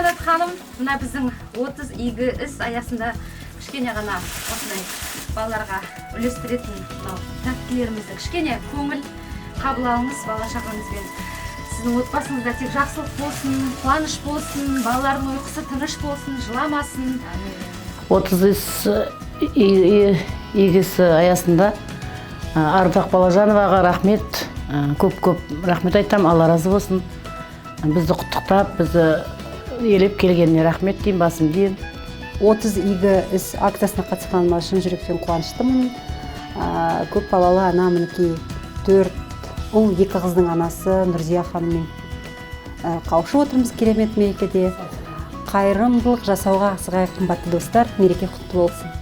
Жанат ханым, мына біздің 30 игі іс аясында кішкене ғана осындай балаларға үлестіретін тәттілерімізді кішкене көңіл қабыл алыңыз бала шағаңызбен. Сіздің отбасыңызда тек жақсылық болсын, қуаныш болсын, балалардың ұйқысы тыныш болсын, жыламасын. 30 егісі аясында Ардақ Балажановаға рахмет, көп рахмет айтам, Алла разы болсын. Бізді құттықтап, бізді елеп келгеніне рахмет дейм, басым дейм. 30 игі іс акциясына қатысқаныма шын жүректен қуаныштымын. Көп балалы ана мінекей 4 ұл 2 қыздың анасы Нұрзия ханыммен қауышып отырмыз керемет мерекеде. Қайырымдылық жасауға асығайық, қымбатты достар, мереке құтты болсын.